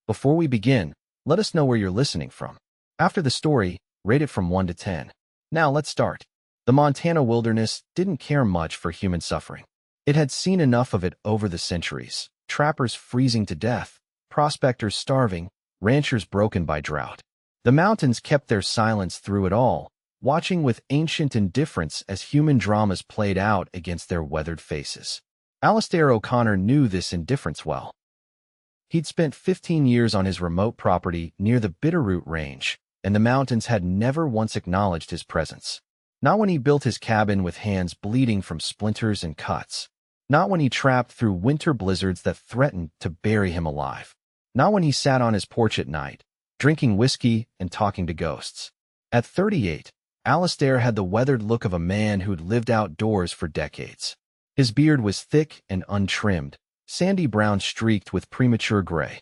Before we begin, let us know where you're listening from. After the story, rate it from 1 to 10. Now let's start. The Montana wilderness didn't care much for human suffering. It had seen enough of it over the centuries. Trappers freezing to death, prospectors starving, ranchers broken by drought. The mountains kept their silence through it all, watching with ancient indifference as human dramas played out against their weathered faces. Alistair O'Connor knew this indifference well. He'd spent 15 years on his remote property near the Bitterroot Range, and the mountains had never once acknowledged his presence. Not when he built his cabin with hands bleeding from splinters and cuts. Not when he trapped through winter blizzards that threatened to bury him alive. Not when he sat on his porch at night, drinking whiskey and talking to ghosts. At 38, Alistair had the weathered look of a man who'd lived outdoors for decades. His beard was thick and untrimmed, sandy brown streaked with premature gray.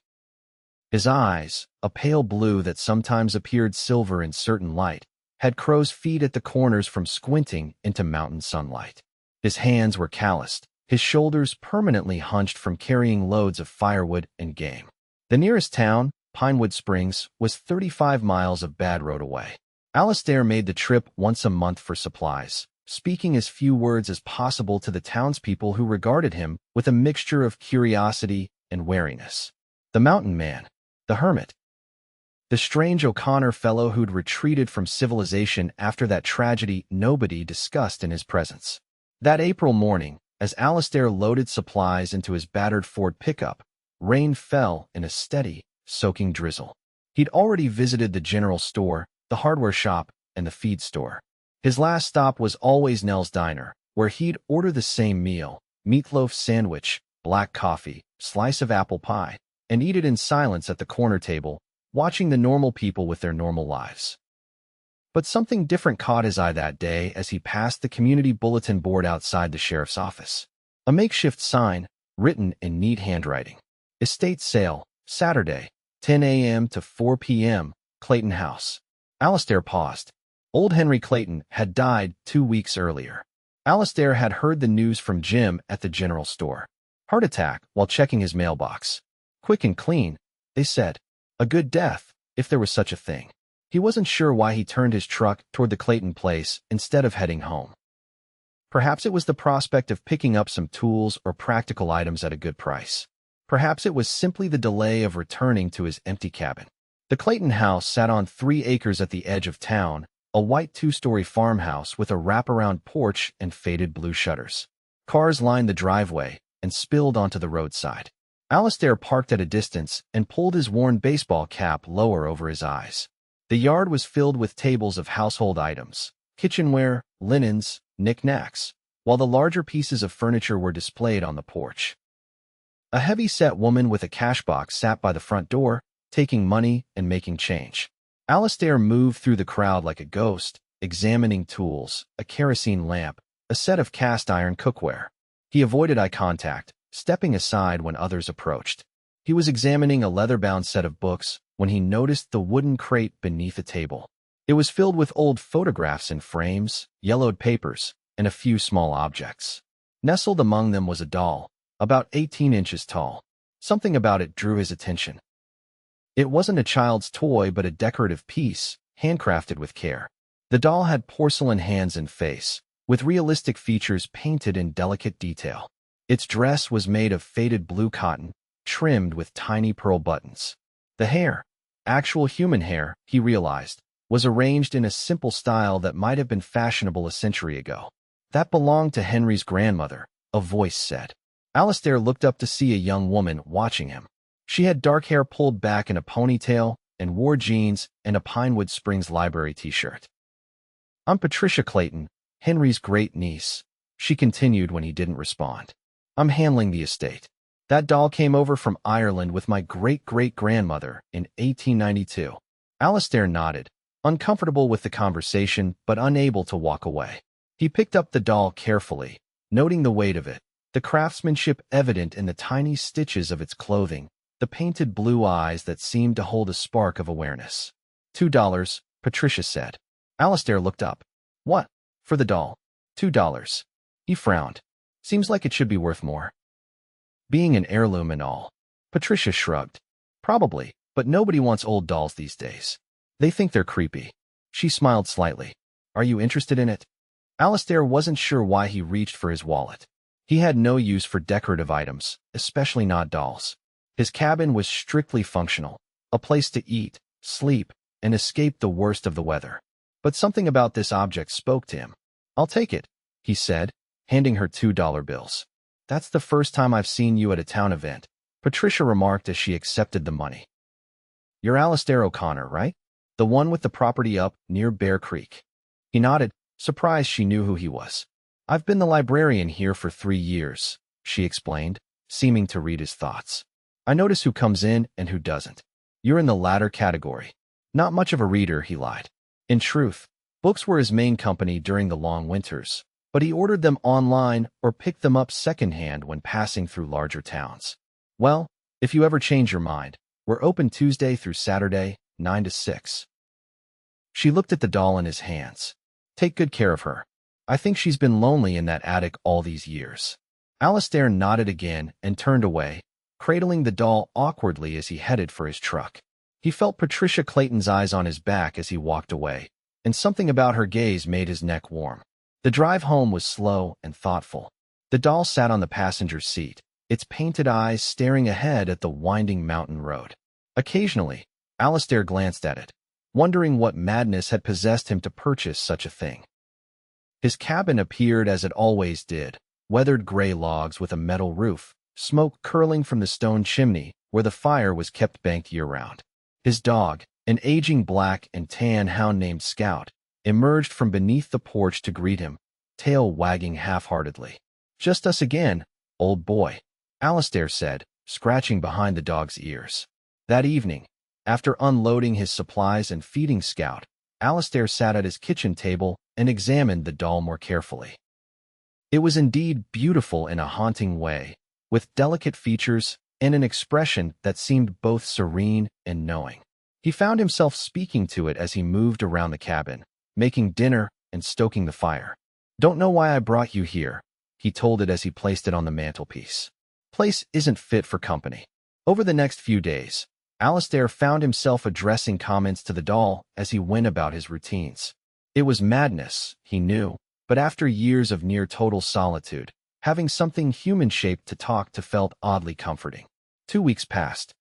His eyes, a pale blue that sometimes appeared silver in certain light, had crow's feet at the corners from squinting into mountain sunlight. His hands were calloused, his shoulders permanently hunched from carrying loads of firewood and game. The nearest town, Pinewood Springs, was 35 miles of bad road away. Alistair made the trip once a month for supplies, speaking as few words as possible to the townspeople who regarded him with a mixture of curiosity and wariness. The mountain man, the hermit, the strange O'Connor fellow who'd retreated from civilization after that tragedy nobody discussed in his presence. That April morning, as Alistair loaded supplies into his battered Ford pickup, rain fell in a steady, soaking drizzle. He'd already visited the general store, the hardware shop, and the feed store. His last stop was always Nell's Diner, where he'd order the same meal, meatloaf sandwich, black coffee, slice of apple pie, and eat it in silence at the corner table, watching the normal people with their normal lives. But something different caught his eye that day as he passed the community bulletin board outside the sheriff's office. A makeshift sign, written in neat handwriting. Estate sale, Saturday, 10 a.m. to 4 p.m., Clayton House. Alistair paused. Old Henry Clayton had died 2 weeks earlier. Alistair had heard the news from Jim at the general store. Heart attack while checking his mailbox. Quick and clean, they said. A good death, if there was such a thing. He wasn't sure why he turned his truck toward the Clayton place instead of heading home. Perhaps it was the prospect of picking up some tools or practical items at a good price. Perhaps it was simply the delay of returning to his empty cabin. The Clayton house sat on 3 acres at the edge of town, a white 2-story farmhouse with a wraparound porch and faded blue shutters. Cars lined the driveway and spilled onto the roadside. Alistair parked at a distance and pulled his worn baseball cap lower over his eyes. The yard was filled with tables of household items, kitchenware, linens, knickknacks, while the larger pieces of furniture were displayed on the porch. A heavy-set woman with a cash box sat by the front door, taking money and making change. Alistair moved through the crowd like a ghost, examining tools, a kerosene lamp, a set of cast-iron cookware. He avoided eye contact, stepping aside when others approached. He was examining a leather-bound set of books when he noticed the wooden crate beneath a table. It was filled with old photographs in frames, yellowed papers, and a few small objects. Nestled among them was a doll, about 18 inches tall. Something about it drew his attention. It wasn't a child's toy but a decorative piece, handcrafted with care. The doll had porcelain hands and face, with realistic features painted in delicate detail. Its dress was made of faded blue cotton, trimmed with tiny pearl buttons. The hair, actual human hair, he realized, was arranged in a simple style that might have been fashionable a century ago. That belonged to Henry's grandmother, a voice said. Alistair looked up to see a young woman watching him. She had dark hair pulled back in a ponytail and wore jeans and a Pinewood Springs library t-shirt. "I'm Patricia Clayton, Henry's great-niece," she continued when he didn't respond. "I'm handling the estate. That doll came over from Ireland with my great-great-grandmother in 1892. Alistair nodded, uncomfortable with the conversation but unable to walk away. He picked up the doll carefully, noting the weight of it, the craftsmanship evident in the tiny stitches of its clothing, the painted blue eyes that seemed to hold a spark of awareness. $2, Patricia said. Alistair looked up. "What? For the doll? $2. He frowned. "Seems like it should be worth more." "Being an heirloom and all." Patricia shrugged. Probably, but nobody wants old dolls these days. They think they're creepy. She smiled slightly. Are you interested in it? Alistair wasn't sure why he reached for his wallet. He had no use for decorative items, especially not dolls. His cabin was strictly functional, a place to eat, sleep, and escape the worst of the weather. But something about this object spoke to him. I'll take it, he said, handing her $2 bills. That's the first time I've seen you at a town event, Patricia remarked as she accepted the money. You're Alistair O'Connor, right? The one with the property up near Bear Creek. He nodded, surprised she knew who he was. I've been the librarian here for 3 years, she explained, seeming to read his thoughts. I notice who comes in and who doesn't. You're in the latter category. Not much of a reader, he lied. In truth, books were his main company during the long winters, but he ordered them online or picked them up secondhand when passing through larger towns. Well, if you ever change your mind, we're open Tuesday through Saturday, 9 to 6. She looked at the doll in his hands. Take good care of her. I think she's been lonely in that attic all these years. Alistair nodded again and turned away, cradling the doll awkwardly as he headed for his truck. He felt Patricia Clayton's eyes on his back as he walked away, and something about her gaze made his neck warm. The drive home was slow and thoughtful. The doll sat on the passenger seat, its painted eyes staring ahead at the winding mountain road. Occasionally, Alistair glanced at it, wondering what madness had possessed him to purchase such a thing. His cabin appeared as it always did, weathered gray logs with a metal roof, smoke curling from the stone chimney where the fire was kept banked year-round. His dog, an aging black and tan hound named Scout, emerged from beneath the porch to greet him, tail wagging half-heartedly. Just us again, old boy, Alistair said, scratching behind the dog's ears. That evening, after unloading his supplies and feeding Scout, Alistair sat at his kitchen table and examined the doll more carefully. It was indeed beautiful in a haunting way, with delicate features and an expression that seemed both serene and knowing. He found himself speaking to it as he moved around the cabin, making dinner and stoking the fire. Don't know why I brought you here, he told it as he placed it on the mantelpiece. Place isn't fit for company. Over the next few days, Alistair found himself addressing comments to the doll as he went about his routines. It was madness, he knew, but after years of near-total solitude, having something human-shaped to talk to felt oddly comforting. 2 weeks passed.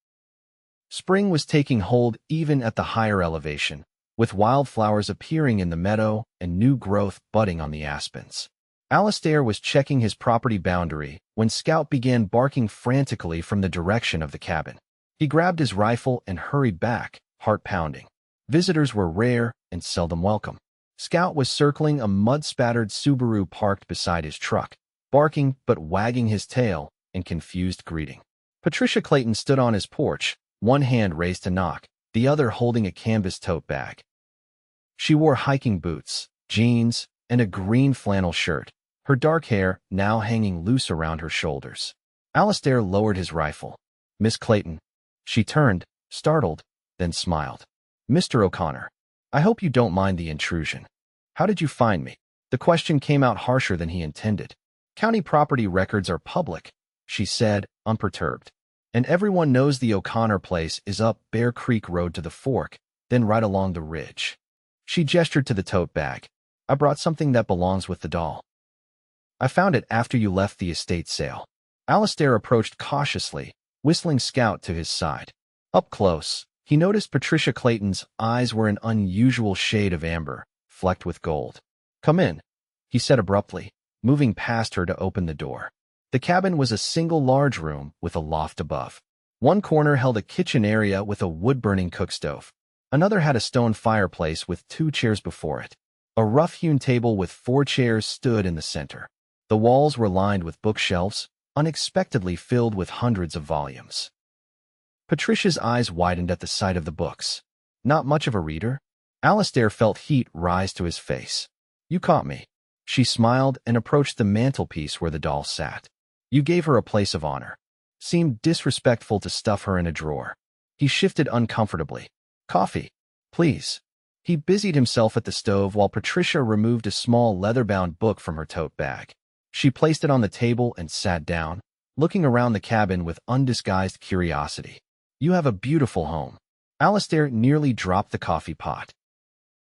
Spring was taking hold even at the higher elevation, with wildflowers appearing in the meadow and new growth budding on the aspens. Alistair was checking his property boundary when Scout began barking frantically from the direction of the cabin. He grabbed his rifle and hurried back, heart pounding. Visitors were rare and seldom welcome. Scout was circling a mud-spattered Subaru parked beside his truck, barking but wagging his tail in confused greeting. Patricia Clayton stood on his porch, one hand raised to knock, the other holding a canvas tote bag. She wore hiking boots, jeans, and a green flannel shirt, her dark hair now hanging loose around her shoulders. Alistair lowered his rifle. Miss Clayton. She turned, startled, then smiled. Mr. O'Connor, I hope you don't mind the intrusion. How did you find me? The question came out harsher than he intended. County property records are public, she said, unperturbed. And everyone knows the O'Connor place is up Bear Creek Road to the fork, then right along the ridge. She gestured to the tote bag. I brought something that belongs with the doll. I found it after you left the estate sale. Alistair approached cautiously, whistling Scout to his side. Up close, he noticed Patricia Clayton's eyes were an unusual shade of amber, flecked with gold. Come in, he said abruptly, moving past her to open the door. The cabin was a single large room with a loft above. One corner held a kitchen area with a wood-burning cookstove. Another had a stone fireplace with 2 chairs before it. A rough-hewn table with 4 chairs stood in the center. The walls were lined with bookshelves, unexpectedly filled with hundreds of volumes. Patricia's eyes widened at the sight of the books. Not much of a reader? Alistair felt heat rise to his face. You caught me. She smiled and approached the mantelpiece where the doll sat. You gave her a place of honor. Seemed disrespectful to stuff her in a drawer. He shifted uncomfortably. Coffee, please. He busied himself at the stove while Patricia removed a small leather-bound book from her tote bag. She placed it on the table and sat down, looking around the cabin with undisguised curiosity. You have a beautiful home. Alistair nearly dropped the coffee pot.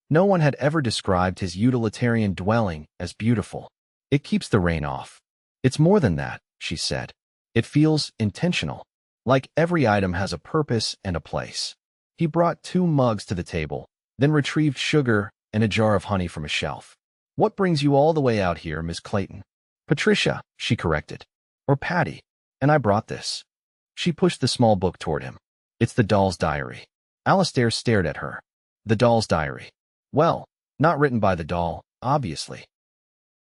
No one had ever described his utilitarian dwelling as beautiful. It keeps the rain off. It's more than that, she said. It feels intentional, like every item has a purpose and a place. He brought 2 mugs to the table, then retrieved sugar and a jar of honey from a shelf. What brings you all the way out here, Miss Clayton? Patricia, she corrected. Or Patty. And I brought this. She pushed the small book toward him. It's the doll's diary. Alistair stared at her. The doll's diary. Well, not written by the doll, obviously.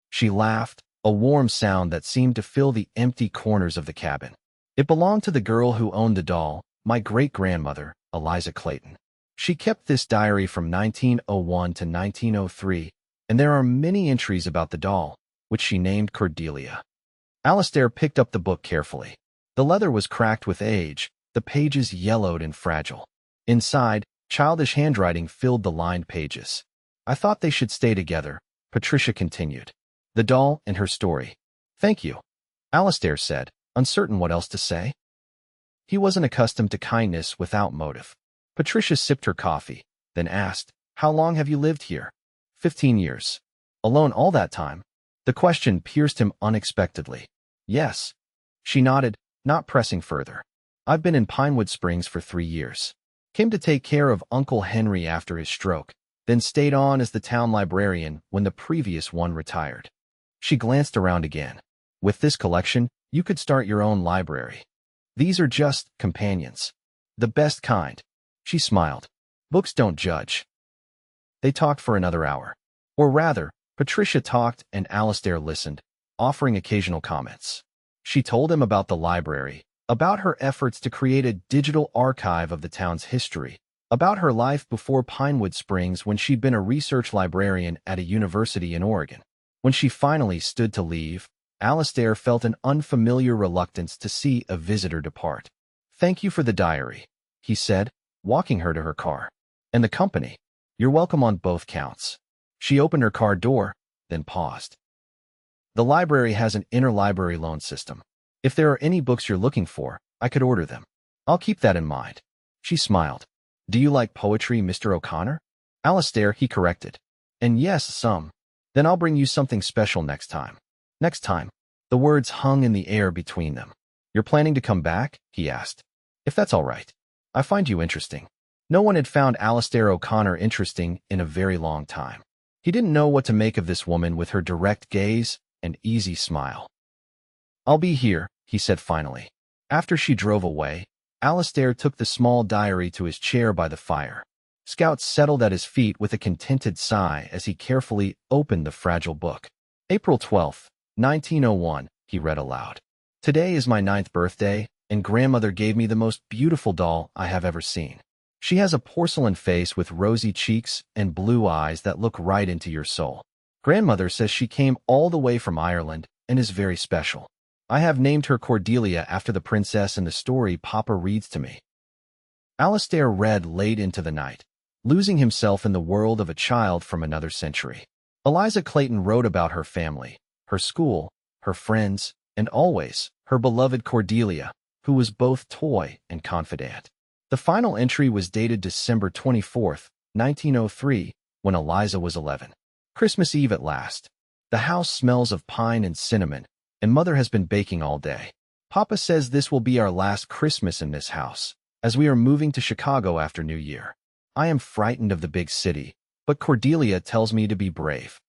She laughed, a warm sound that seemed to fill the empty corners of the cabin. It belonged to the girl who owned the doll, my great-grandmother, Eliza Clayton. She kept this diary from 1901 to 1903, and there are many entries about the doll, which she named Cordelia. Alistair picked up the book carefully. The leather was cracked with age, the pages yellowed and fragile. Inside, childish handwriting filled the lined pages. I thought they should stay together, Patricia continued. The doll and her story. Thank you, Alistair said, uncertain what else to say. He wasn't accustomed to kindness without motive. Patricia sipped her coffee, then asked, How long have you lived here? 15 years. Alone all that time? The question pierced him unexpectedly. Yes. She nodded, not pressing further. I've been in Pinewood Springs for 3 years. Came to take care of Uncle Henry after his stroke, then stayed on as the town librarian when the previous one retired. She glanced around again. With this collection, you could start your own library. These are just companions. The best kind. She smiled. Books don't judge. They talked for another hour. Or rather, Patricia talked and Alistair listened, offering occasional comments. She told him about the library, about her efforts to create a digital archive of the town's history, about her life before Pinewood Springs when she'd been a research librarian at a university in Oregon. When she finally stood to leave, Alistair felt an unfamiliar reluctance to see a visitor depart. Thank you for the diary, he said, walking her to her car. And the company. You're welcome on both counts. She opened her car door, then paused. The library has an interlibrary loan system. If there are any books you're looking for, I could order them. I'll keep that in mind. She smiled. Do you like poetry, Mr. O'Connor? Alistair, he corrected. And yes, some. Then I'll bring you something special next time. Next time. The words hung in the air between them. You're planning to come back? He asked. If that's all right. I find you interesting. No one had found Alistair O'Connor interesting in a very long time. He didn't know what to make of this woman with her direct gaze and easy smile. I'll be here, he said finally. After she drove away, Alistair took the small diary to his chair by the fire. Scout settled at his feet with a contented sigh as he carefully opened the fragile book. April 12th, 1901, he read aloud. Today is my 9th birthday, and grandmother gave me the most beautiful doll I have ever seen. She has a porcelain face with rosy cheeks and blue eyes that look right into your soul. Grandmother says she came all the way from Ireland and is very special. I have named her Cordelia after the princess in the story Papa reads to me. Alistair read late into the night, losing himself in the world of a child from another century. Eliza Clayton wrote about her family, her school, her friends, and always, her beloved Cordelia, who was both toy and confidant. The final entry was dated December 24th, 1903, when Eliza was 11. Christmas Eve at last. The house smells of pine and cinnamon, and Mother has been baking all day. Papa says this will be our last Christmas in this house, as we are moving to Chicago after New Year. I am frightened of the big city, but Cordelia tells me to be brave.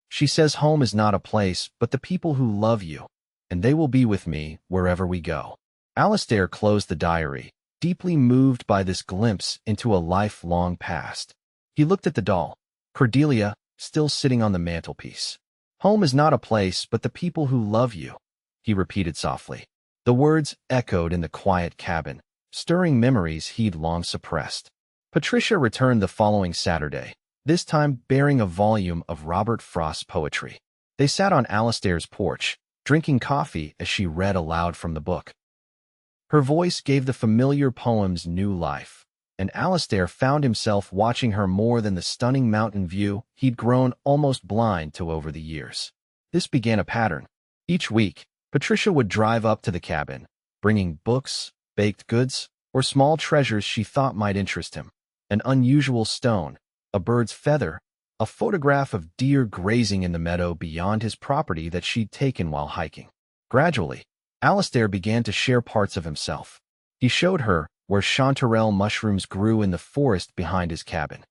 She says home is not a place, but the people who love you, and they will be with me wherever we go. Alistair closed the diary, deeply moved by this glimpse into a lifelong past. He looked at the doll, Cordelia, still sitting on the mantelpiece. Home is not a place, but the people who love you, he repeated softly. The words echoed in the quiet cabin, stirring memories he'd long suppressed. Patricia returned the following Saturday, this time bearing a volume of Robert Frost's poetry. They sat on Alistair's porch, drinking coffee as she read aloud from the book. Her voice gave the familiar poems new life, and Alistair found himself watching her more than the stunning mountain view he'd grown almost blind to over the years. This began a pattern. Each week, Patricia would drive up to the cabin, bringing books, baked goods, or small treasures she thought might interest him. An unusual stone, a bird's feather, a photograph of deer grazing in the meadow beyond his property that she'd taken while hiking. Gradually, Alistair began to share parts of himself. He showed her where chanterelle mushrooms grew in the forest behind his cabin.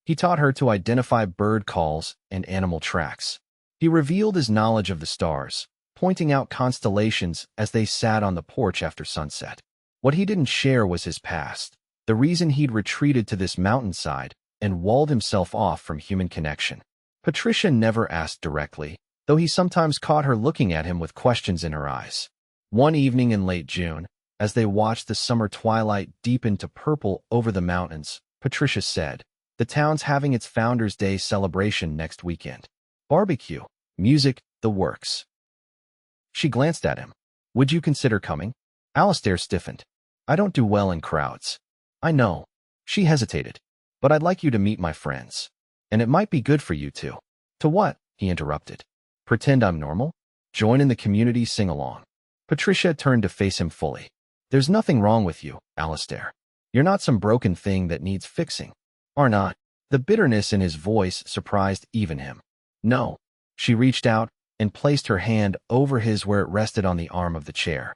He taught her to identify bird calls and animal tracks. He revealed his knowledge of the stars, pointing out constellations as they sat on the porch after sunset. What he didn't share was his past, the reason he'd retreated to this mountainside and walled himself off from human connection. Patricia never asked directly, though he sometimes caught her looking at him with questions in her eyes. One evening in late June, as they watched the summer twilight deepen to purple over the mountains, Patricia said, "The town's having its Founders' Day celebration next weekend. Barbecue, music, the works." She glanced at him. "Would you consider coming?" Alistair stiffened. "I don't do well in crowds." "I know." She hesitated. "But I'd like you to meet my friends. And it might be good for you too." "To what?" he interrupted. "Pretend I'm normal? Join in the community sing-along." Patricia turned to face him fully. "There's nothing wrong with you, Alistair. You're not some broken thing that needs fixing. Are not." The bitterness in his voice surprised even him. "No." She reached out and placed her hand over his where it rested on the arm of the chair.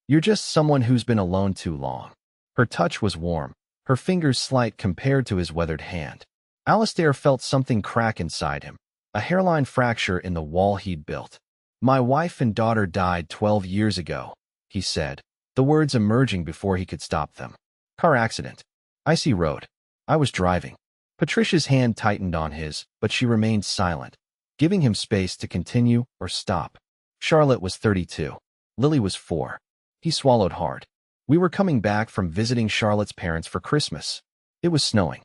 "You're just someone who's been alone too long." Her touch was warm, her fingers slight compared to his weathered hand. Alistair felt something crack inside him, a hairline fracture in the wall he'd built. "My wife and daughter died 12 years ago," he said, the words emerging before he could stop them. "Car accident. Icy road. I was driving." Patricia's hand tightened on his, but she remained silent, giving him space to continue or stop. Charlotte was 32. Lily was 4. He swallowed hard. "We were coming back from visiting Charlotte's parents for Christmas. It was snowing.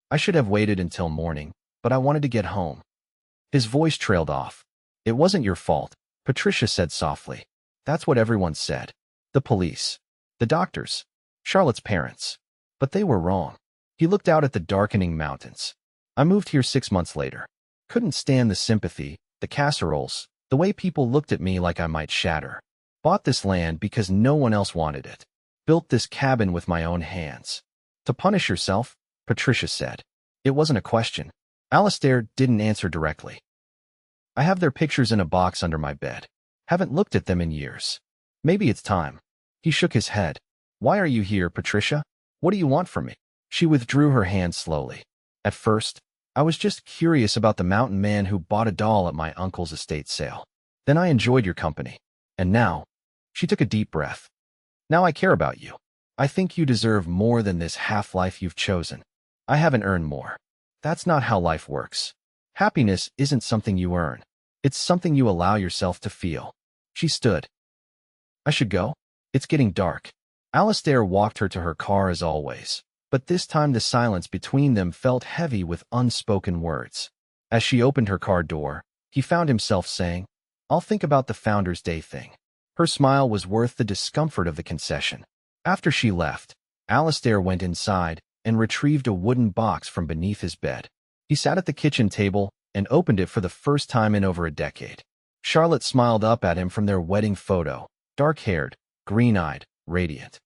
I should have waited until morning, but I wanted to get home." His voice trailed off. "It wasn't your fault," Patricia said softly. "That's what everyone said. The police. The doctors. Charlotte's parents. But they were wrong." He looked out at the darkening mountains. "I moved here 6 months later. Couldn't stand the sympathy, the casseroles, the way people looked at me like I might shatter. Bought this land because no one else wanted it. Built this cabin with my own hands." "To punish yourself?" Patricia said. It wasn't a question. Alistair didn't answer directly. "I have their pictures in a box under my bed. Haven't looked at them in years. Maybe it's time." He shook his head. "Why are you here, Patricia? What do you want from me?" She withdrew her hand slowly. "At first, I was just curious about the mountain man who bought a doll at my uncle's estate sale. Then I enjoyed your company. And now," she took a deep breath, "now I care about you. I think you deserve more than this half-life you've chosen. I haven't earned more. That's not how life works. Happiness isn't something you earn. It's something you allow yourself to feel." She stood. "I should go? It's getting dark." Alistair walked her to her car as always, but this time the silence between them felt heavy with unspoken words. As she opened her car door, he found himself saying, "I'll think about the Founders' Day thing." Her smile was worth the discomfort of the concession. After she left, Alistair went inside and retrieved a wooden box from beneath his bed. He sat at the kitchen table and opened it for the first time in over a decade. Charlotte smiled up at him from their wedding photo, dark-haired, green-eyed, radiant.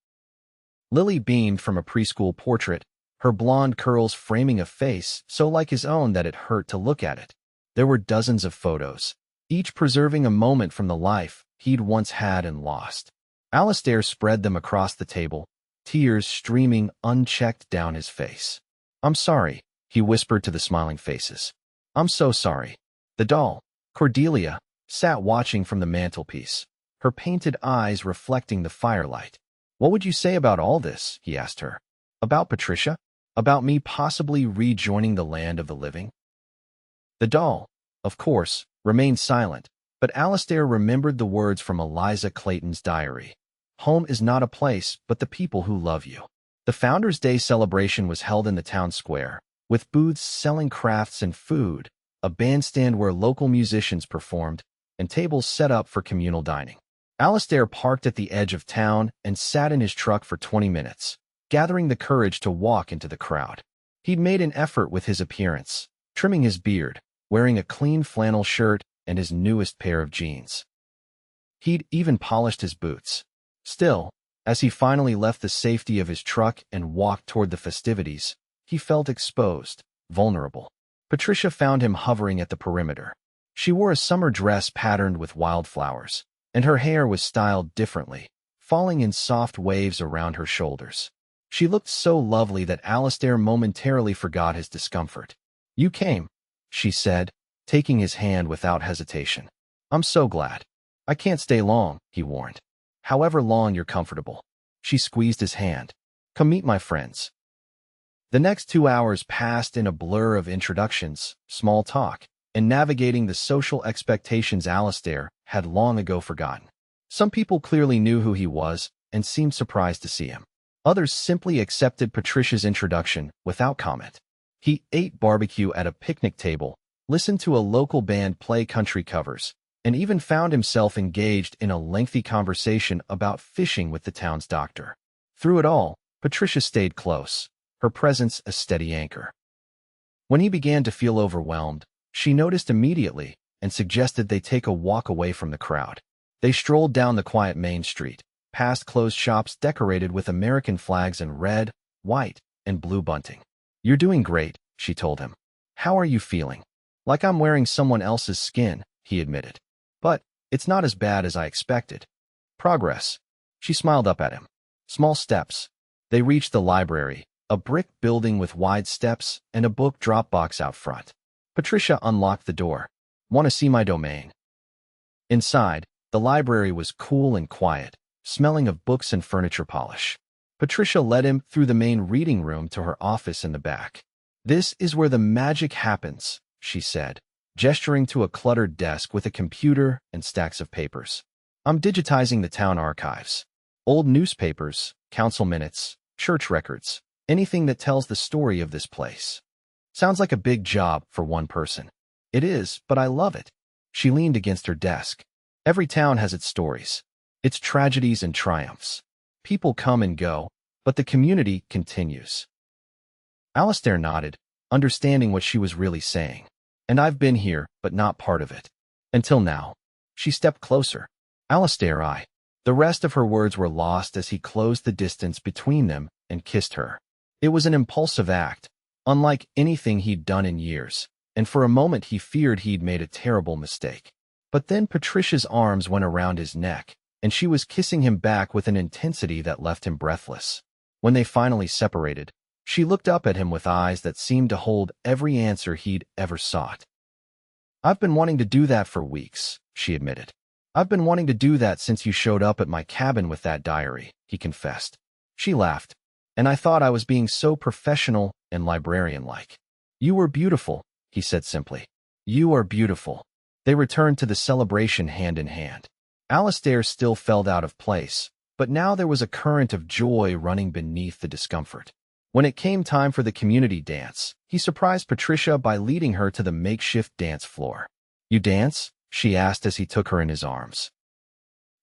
Lily beamed from a preschool portrait, her blonde curls framing a face so like his own that it hurt to look at it. There were dozens of photos, each preserving a moment from the life he'd once had and lost. Alistair spread them across the table, tears streaming unchecked down his face. "I'm sorry," he whispered to the smiling faces. "I'm so sorry." The doll, Cordelia, sat watching from the mantelpiece, her painted eyes reflecting the firelight. "What would you say about all this?" he asked her. "About Patricia? About me possibly rejoining the land of the living?" The doll, of course, remained silent, but Alistair remembered the words from Eliza Clayton's diary. "Home is not a place, but the people who love you." The Founders' Day celebration was held in the town square, with booths selling crafts and food, a bandstand where local musicians performed, and tables set up for communal dining. Alistair parked at the edge of town and sat in his truck for 20 minutes, gathering the courage to walk into the crowd. He'd made an effort with his appearance, trimming his beard, wearing a clean flannel shirt and his newest pair of jeans. He'd even polished his boots. Still, As he finally left the safety of his truck and walked toward the festivities, he felt exposed, vulnerable. Patricia found him hovering at the perimeter. She wore a summer dress patterned with wildflowers, and her hair was styled differently, falling in soft waves around her shoulders. She looked so lovely that Alistair momentarily forgot his discomfort. "You came," she said, taking his hand without hesitation. "I'm so glad." "I can't stay long," he warned. "However long you're comfortable." She squeezed his hand. "Come meet my friends." The next 2 hours passed in a blur of introductions, small talk, and navigating the social expectations Alistair had long ago forgotten. Some people clearly knew who he was and seemed surprised to see him. Others simply accepted Patricia's introduction without comment. He ate barbecue at a picnic table, listened to a local band play country covers, and even found himself engaged in a lengthy conversation about fishing with the town's doctor. Through it all, Patricia stayed close, her presence a steady anchor. When he began to feel overwhelmed, she noticed immediately and suggested they take a walk away from the crowd. They strolled down the quiet main street, past closed shops decorated with American flags in red, white, and blue bunting. "You're doing great," she told him. "How are you feeling?" "Like I'm wearing someone else's skin," he admitted. "But it's not as bad as I expected." "Progress." She smiled up at him. Small steps. They reached the library, a brick building with wide steps and a book drop box out front. Patricia unlocked the door. "Want to see my domain?" Inside, the library was cool and quiet, smelling of books and furniture polish. Patricia led him through the main reading room to her office in the back. "This is where the magic happens," she said, gesturing to a cluttered desk with a computer and stacks of papers. "I'm digitizing the town archives. Old newspapers, council minutes, church records, anything that tells the story of this place." "Sounds like a big job for one person." "It is, but I love it." She leaned against her desk. "Every town has its stories, its tragedies and triumphs. People come and go, but the community continues." Alistair nodded, understanding what she was really saying. "And I've been here, but not part of it. Until now." She stepped closer. "Alistair, The rest of her words were lost as he closed the distance between them and kissed her. It was an impulsive act, unlike anything he'd done in years, and for a moment he feared he'd made a terrible mistake. But then Patricia's arms went around his neck, and she was kissing him back with an intensity that left him breathless. When they finally separated, she looked up at him with eyes that seemed to hold every answer he'd ever sought. "I've been wanting to do that for weeks," she admitted. "I've been wanting to do that since you showed up at my cabin with that diary," he confessed. She laughed. "And I thought I was being so professional and librarian-like." "You were beautiful," he said simply. "You are beautiful." They returned to the celebration hand in hand. Alistair still felt out of place, but now there was a current of joy running beneath the discomfort. When it came time for the community dance, he surprised Patricia by leading her to the makeshift dance floor. "You dance?" she asked as he took her in his arms.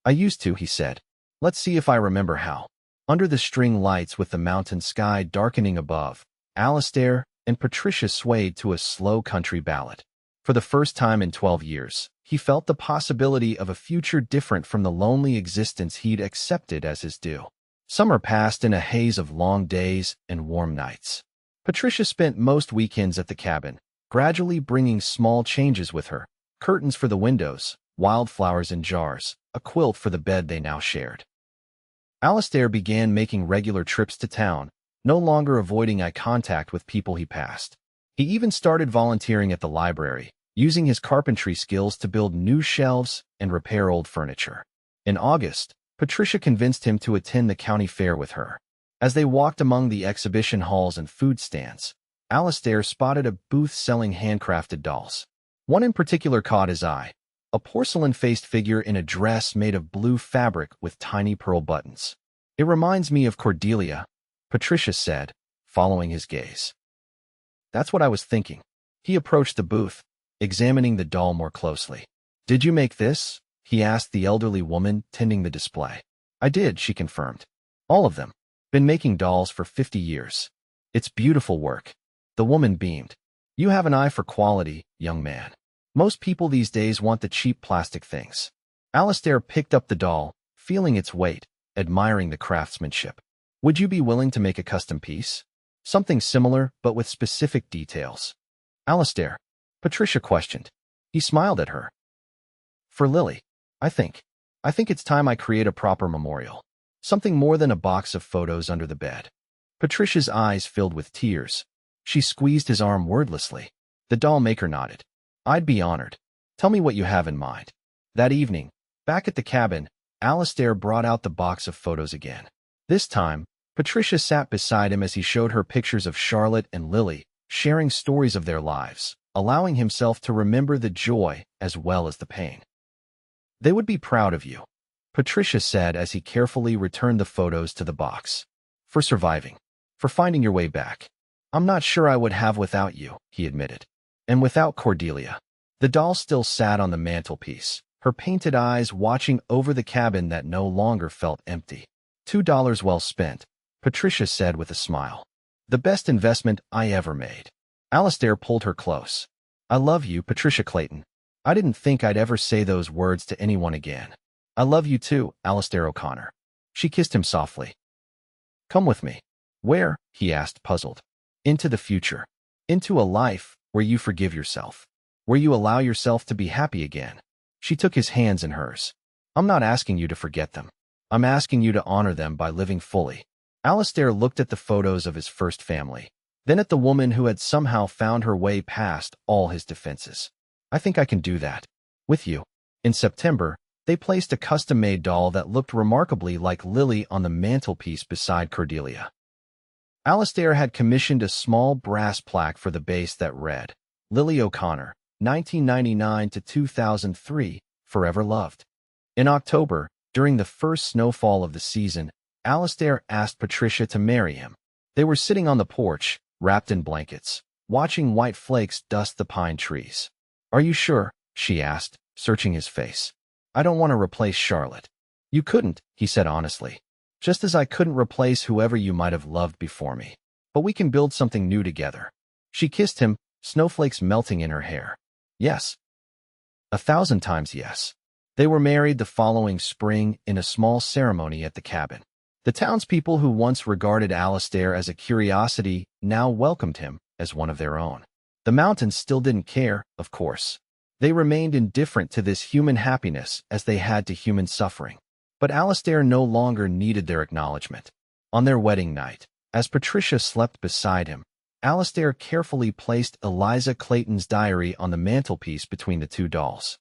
"I used to," he said. "Let's see if I remember how." Under the string lights with the mountain sky darkening above, Alistair and Patricia swayed to a slow country ballad. For the first time in 12 years, he felt the possibility of a future different from the lonely existence he'd accepted as his due. Summer passed in a haze of long days and warm nights. Patricia spent most weekends at the cabin, gradually bringing small changes with her: curtains for the windows, wildflowers in jars, a quilt for the bed they now shared. Alistair began making regular trips to town, no longer avoiding eye contact with people he passed. He even started volunteering at the library, using his carpentry skills to build new shelves and repair old furniture. In August, Patricia convinced him to attend the county fair with her. As they walked among the exhibition halls and food stands, Alistair spotted a booth selling handcrafted dolls. One in particular caught his eye: a porcelain-faced figure in a dress made of blue fabric with tiny pearl buttons. "It reminds me of Cordelia," Patricia said, following his gaze. "That's what I was thinking." He approached the booth, examining the doll more closely. "Did you make this?" he asked the elderly woman tending the display. "I did," she confirmed. "All of them. Been making dolls for 50 years. It's beautiful work." The woman beamed. "You have an eye for quality, young man. Most people these days want the cheap plastic things." Alistair picked up the doll, feeling its weight, admiring the craftsmanship. Would you be willing to make a custom piece? Something similar, but with specific details. Alistair, Patricia questioned. He smiled at her. For Lily, I think it's time I create a proper memorial. Something more than a box of photos under the bed. Patricia's eyes filled with tears. She squeezed his arm wordlessly. The doll maker nodded. I'd be honored. Tell me what you have in mind. That evening, back at the cabin, Alistair brought out the box of photos again. This time, Patricia sat beside him as he showed her pictures of Charlotte and Lily, sharing stories of their lives, allowing himself to remember the joy as well as the pain. They would be proud of you, Patricia said as he carefully returned the photos to the box. For surviving. For finding your way back. I'm not sure I would have without you, he admitted. And without Cordelia. The doll still sat on the mantelpiece, her painted eyes watching over the cabin that no longer felt empty. $2 well spent, Patricia said with a smile. The best investment I ever made. Alistair pulled her close. I love you, Patricia Clayton. I didn't think I'd ever say those words to anyone again. I love you too, Alistair O'Connor. She kissed him softly. Come with me. Where? He asked, puzzled. Into the future. Into a life where you forgive yourself. Where you allow yourself to be happy again. She took his hands in hers. I'm not asking you to forget them. I'm asking you to honor them by living fully. Alistair looked at the photos of his first family, then at the woman who had somehow found her way past all his defenses. I think I can do that. With you. In September, they placed a custom-made doll that looked remarkably like Lily on the mantelpiece beside Cordelia. Alistair had commissioned a small brass plaque for the base that read, Lily O'Connor, 1999 to 2003, forever loved. In October, during the first snowfall of the season, Alistair asked Patricia to marry him. They were sitting on the porch, wrapped in blankets, watching white flakes dust the pine trees. Are you sure? She asked, searching his face. I don't want to replace Charlotte. You couldn't, he said honestly. Just as I couldn't replace whoever you might have loved before me. But we can build something new together. She kissed him, snowflakes melting in her hair. Yes. 1,000 times yes. They were married the following spring in a small ceremony at the cabin. The townspeople who once regarded Alistair as a curiosity now welcomed him as one of their own. The mountains still didn't care, of course. They remained indifferent to this human happiness as they had to human suffering. But Alistair no longer needed their acknowledgement. On their wedding night, as Patricia slept beside him, Alistair carefully placed Eliza Clayton's diary on the mantelpiece between the two dolls.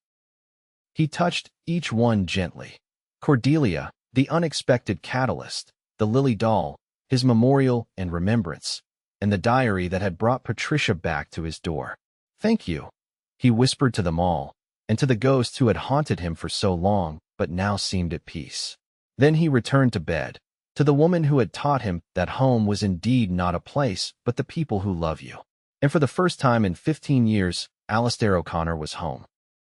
He touched each one gently. Cordelia, the unexpected catalyst, the Lily doll, his memorial and remembrance, and the diary that had brought Patricia back to his door. Thank you, he whispered to them all, and to the ghosts who had haunted him for so long, but now seemed at peace. Then he returned to bed, to the woman who had taught him that home was indeed not a place, but the people who love you. And for the first time in 15 years, Alistair O'Connor was home.